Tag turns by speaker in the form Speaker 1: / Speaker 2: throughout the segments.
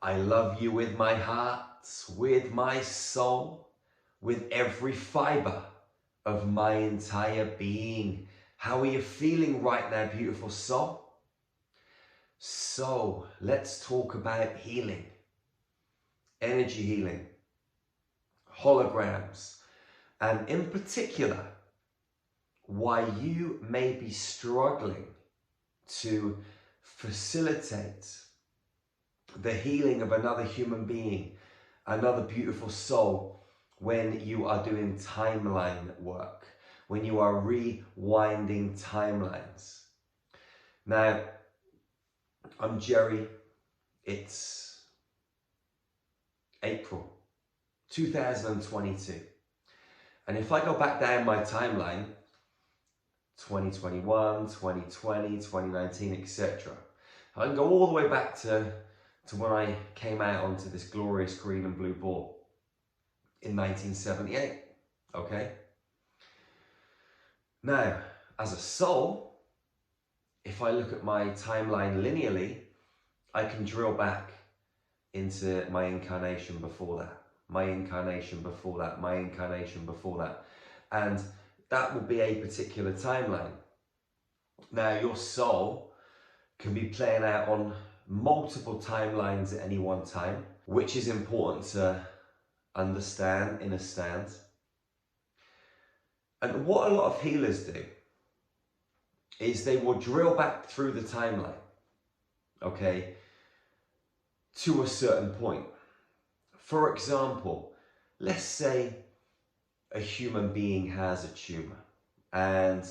Speaker 1: I love you with my heart, with my soul, with every fiber of my entire being. How are you feeling right now, beautiful soul? So let's talk about healing, energy healing, holograms, and in particular, why you may be struggling to facilitate the healing of another human being, another beautiful soul, when you are doing timeline work, when you are rewinding timelines. Now, I'm Jerry. It's April 2022. And if I go back down my timeline, 2021, 2020, 2019, etc., I can go all the way back to when I came out onto this glorious green and blue ball in 1978, okay? Now, as a soul, if I look at my timeline linearly, I can drill back into my incarnation before that, my incarnation before that, my incarnation before that. And that will be a particular timeline. Now, your soul can be playing out on multiple timelines at any one time, which is important to understand in a stand. And what a lot of healers do is they will drill back through the timeline, okay, to a certain point. For example, let's say a human being has a tumor and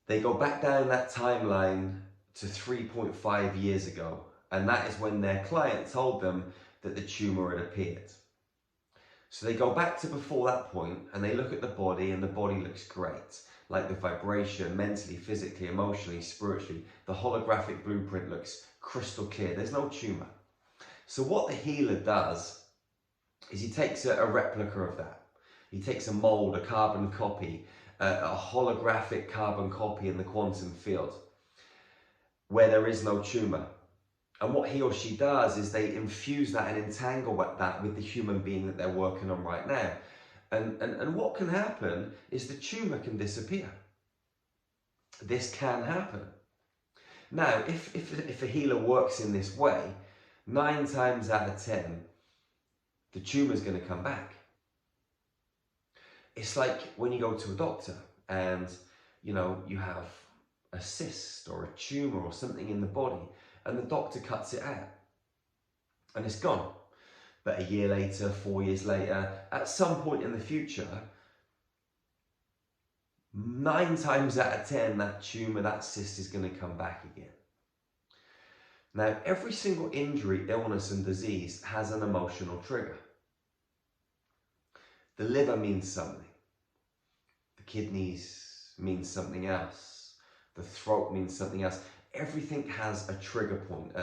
Speaker 1: they go back down that timeline to 3.5 years ago, and that is when their client told them that the tumor had appeared. So they go back to before that point and they look at the body, and the body looks great. Like the vibration, mentally, physically, emotionally, spiritually, the holographic blueprint looks crystal clear. There's no tumor. So what the healer does is he takes a replica of that. He takes a mold, a carbon copy, a holographic carbon copy in the quantum field where there is no tumor. And what he or she does is they infuse that and entangle that with the human being that they're working on right now. And what can happen is the tumor can disappear. This can happen. Now, if a healer works in this way, 9 times out of 10, the tumor is going to come back. It's like when you go to a doctor and, you know, you have a cyst or a tumor or something in the body, and the doctor cuts it out and it's gone. But a year later, 4 years later, at some point in the future, 9 times out of 10, that tumor, that cyst is going to come back again. Now, every single injury, illness and disease has an emotional trigger. The liver means something. The kidneys means something else. The throat means something else. Everything has a trigger point,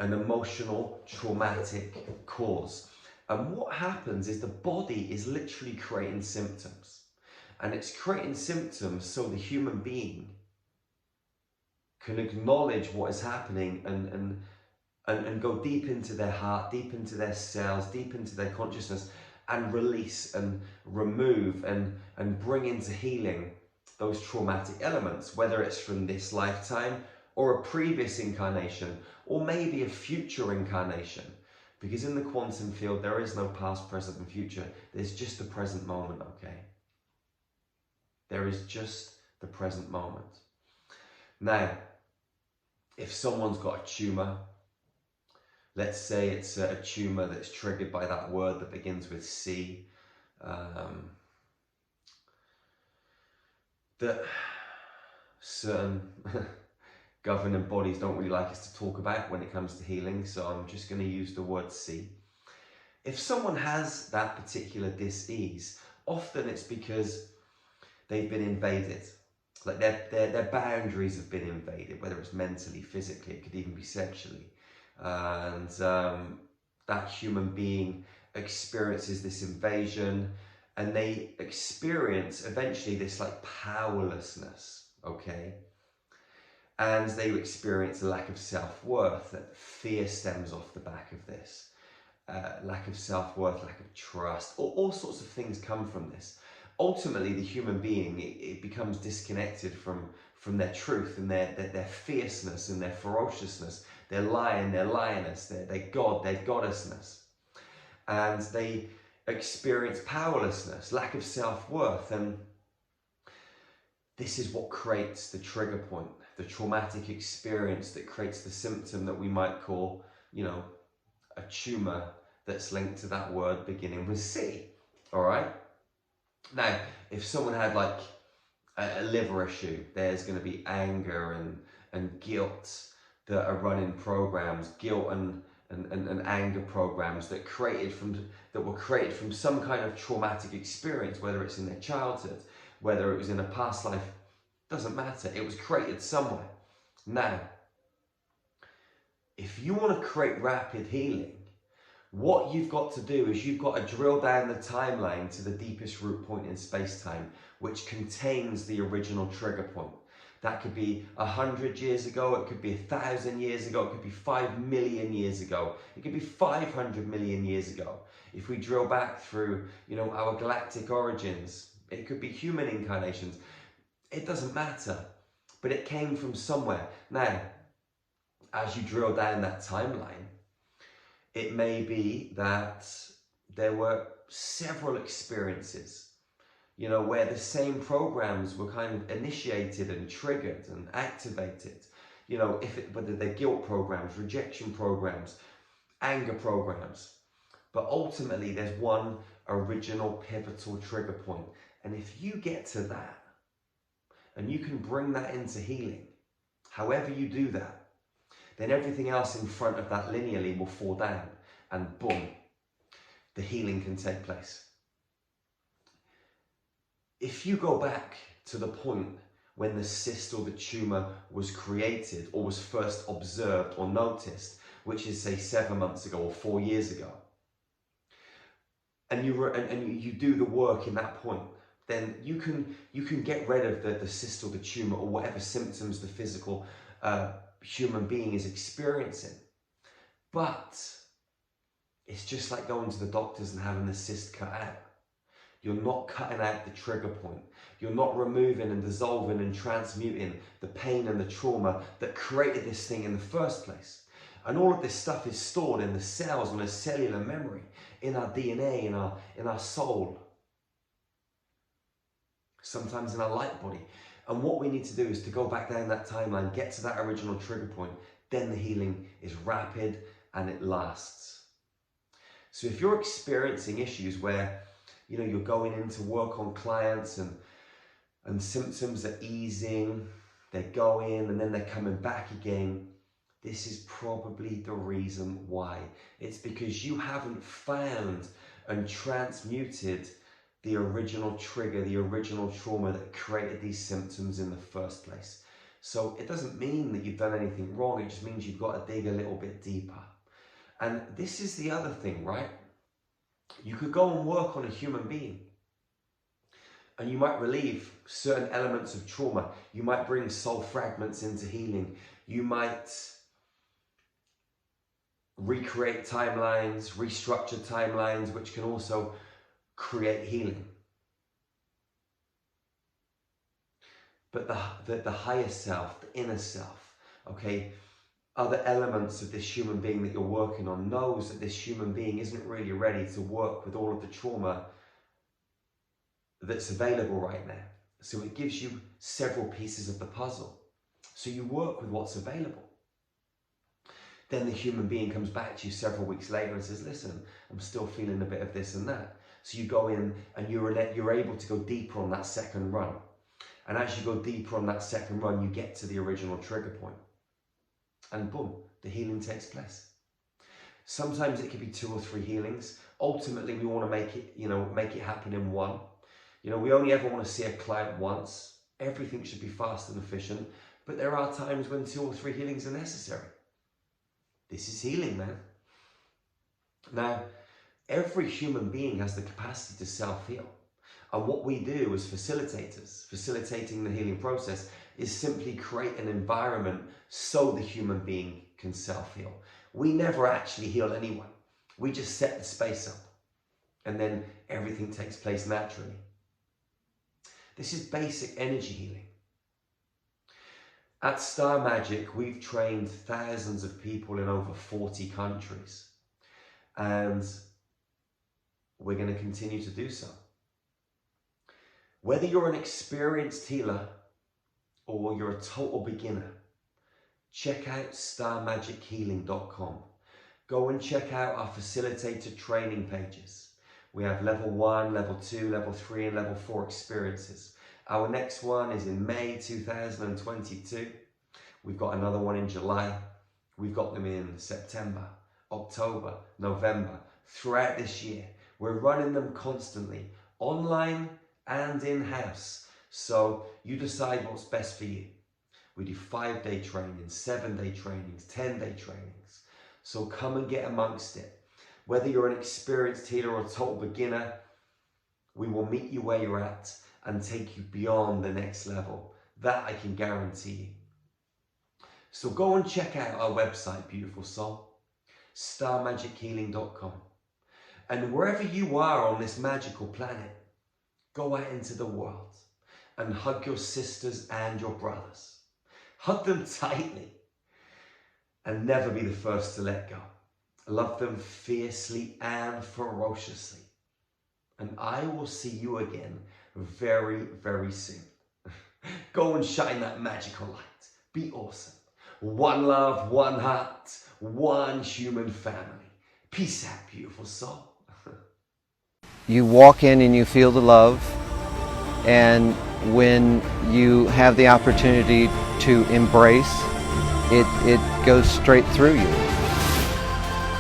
Speaker 1: an emotional, traumatic cause. And what happens is the body is literally creating symptoms. And it's creating symptoms so the human being can acknowledge what is happening and go deep into their heart, deep into their cells, deep into their consciousness, and release and remove and bring into healing those traumatic elements, whether it's from this lifetime or a previous incarnation, or maybe a future incarnation. Because in the quantum field, there is no past, present, and future. There's just the present moment, okay? There is just the present moment. Now, if someone's got a tumor, let's say it's a tumor that's triggered by that word that begins with C, that certain governing bodies don't really like us to talk about when it comes to healing, so I'm just going to use the word C. If someone has that particular dis-ease, often it's because they've been invaded. Like their boundaries have been invaded, whether it's mentally, physically, it could even be sexually. And that human being experiences this invasion, and they experience eventually this like powerlessness, okay? and they experience a lack of self-worth. That fear stems off the back of this. Lack of self-worth, lack of trust, all sorts of things come from this. Ultimately, the human being, it becomes disconnected from their truth and their fierceness and their ferociousness, their lion, their lioness, their god, their goddessness. And they experience powerlessness, lack of self-worth, and this is what creates the trigger point, the traumatic experience that creates the symptom that we might call, a tumor that's linked to that word beginning with C, all right? Now, if someone had like a liver issue, there's going to be anger and guilt that are running programs, guilt and anger programs that were created from some kind of traumatic experience, whether it's in their childhood, whether it was in a past life, doesn't matter. It was created somewhere. Now, if you want to create rapid healing, what you've got to do is you've got to drill down the timeline to the deepest root point in space-time, which contains the original trigger point. That could be 100 years ago, it could be 1,000 years ago, it could be 5 million years ago, it could be 500 million years ago. If we drill back through, our galactic origins, it could be human incarnations. It doesn't matter, but it came from somewhere. Now, as you drill down that timeline, it may be that there were several experiences, where the same programs were kind of initiated and triggered and activated, whether they're guilt programs, rejection programs, anger programs. But ultimately, there's one original pivotal trigger point. And if you get to that, and you can bring that into healing, however you do that, then everything else in front of that linearly will fall down, and boom, the healing can take place. If you go back to the point when the cyst or the tumor was created or was first observed or noticed, which is say 7 months ago or 4 years ago, and you do the work in that point, then you can get rid of the cyst or the tumor or whatever symptoms the physical human being is experiencing. But it's just like going to the doctors and having the cyst cut out. You're not cutting out the trigger point. You're not removing and dissolving and transmuting the pain and the trauma that created this thing in the first place. And all of this stuff is stored in the cells, on a cellular memory, in our DNA, in our soul, sometimes in our light body. And what we need to do is to go back down that timeline, get to that original trigger point, then the healing is rapid and it lasts. So if you're experiencing issues where, you're going in to work on clients and symptoms are easing, they're going and then they're coming back again, this is probably the reason why. It's because you haven't found and transmuted the original trigger, the original trauma that created these symptoms in the first place. So it doesn't mean that you've done anything wrong, it just means you've got to dig a little bit deeper. And this is the other thing, right? You could go and work on a human being and you might relieve certain elements of trauma. You might bring soul fragments into healing. You might recreate timelines, restructure timelines, which can also create healing. But the higher self, the inner self, okay, other elements of this human being that you're working on knows that this human being isn't really ready to work with all of the trauma that's available right now. So it gives you several pieces of the puzzle. So you work with what's available. Then the human being comes back to you several weeks later and says, listen, I'm still feeling a bit of this and that. So you go in and you're able to go deeper on that second run. And as you go deeper on that second run, you get to the original trigger point. And boom, the healing takes place. Sometimes it could be 2 or 3 healings. Ultimately, we want to make it happen in one. We only ever want to see a client once. Everything should be fast and efficient. But there are times when 2 or 3 healings are necessary. This is healing, man. Now, every human being has the capacity to self-heal. And what we do as facilitators, facilitating the healing process, is simply create an environment so the human being can self-heal. We never actually heal anyone. We just set the space up and then everything takes place naturally. This is basic energy healing. At Star Magic, we've trained thousands of people in over 40 countries, and we're going to continue to do so. Whether you're an experienced healer or you're a total beginner, check out starmagichealing.com. Go and check out our facilitated training pages. We have level 1, level 2, level 3 and level 4 experiences. Our next one is in May 2022. We've got another one in July. We've got them in September, October, November, throughout this year. We're running them constantly, online and in-house. So you decide what's best for you. We do 5-day trainings, 7-day trainings, 10-day trainings. So come and get amongst it. Whether you're an experienced healer or a total beginner, we will meet you where you're at and take you beyond the next level. That I can guarantee you. So go and check out our website, beautiful soul, starmagichealing.com. And wherever you are on this magical planet, go out into the world and hug your sisters and your brothers. Hug them tightly and never be the first to let go. Love them fiercely and ferociously. And I will see you again very, very soon. Go and shine that magical light. Be awesome. One love, one heart, one human family. Peace out, beautiful soul.
Speaker 2: You walk in and you feel the love, and when you have the opportunity to embrace, it goes straight through you.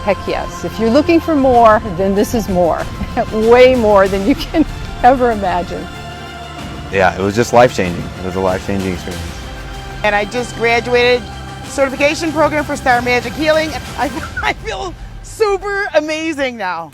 Speaker 3: Heck yes. If you're looking for more, then this is more. Way more than you can ever imagine.
Speaker 4: Yeah, it was just life-changing. It was a life-changing experience.
Speaker 5: And I just graduated certification program for Star Magic Healing. I feel super amazing now.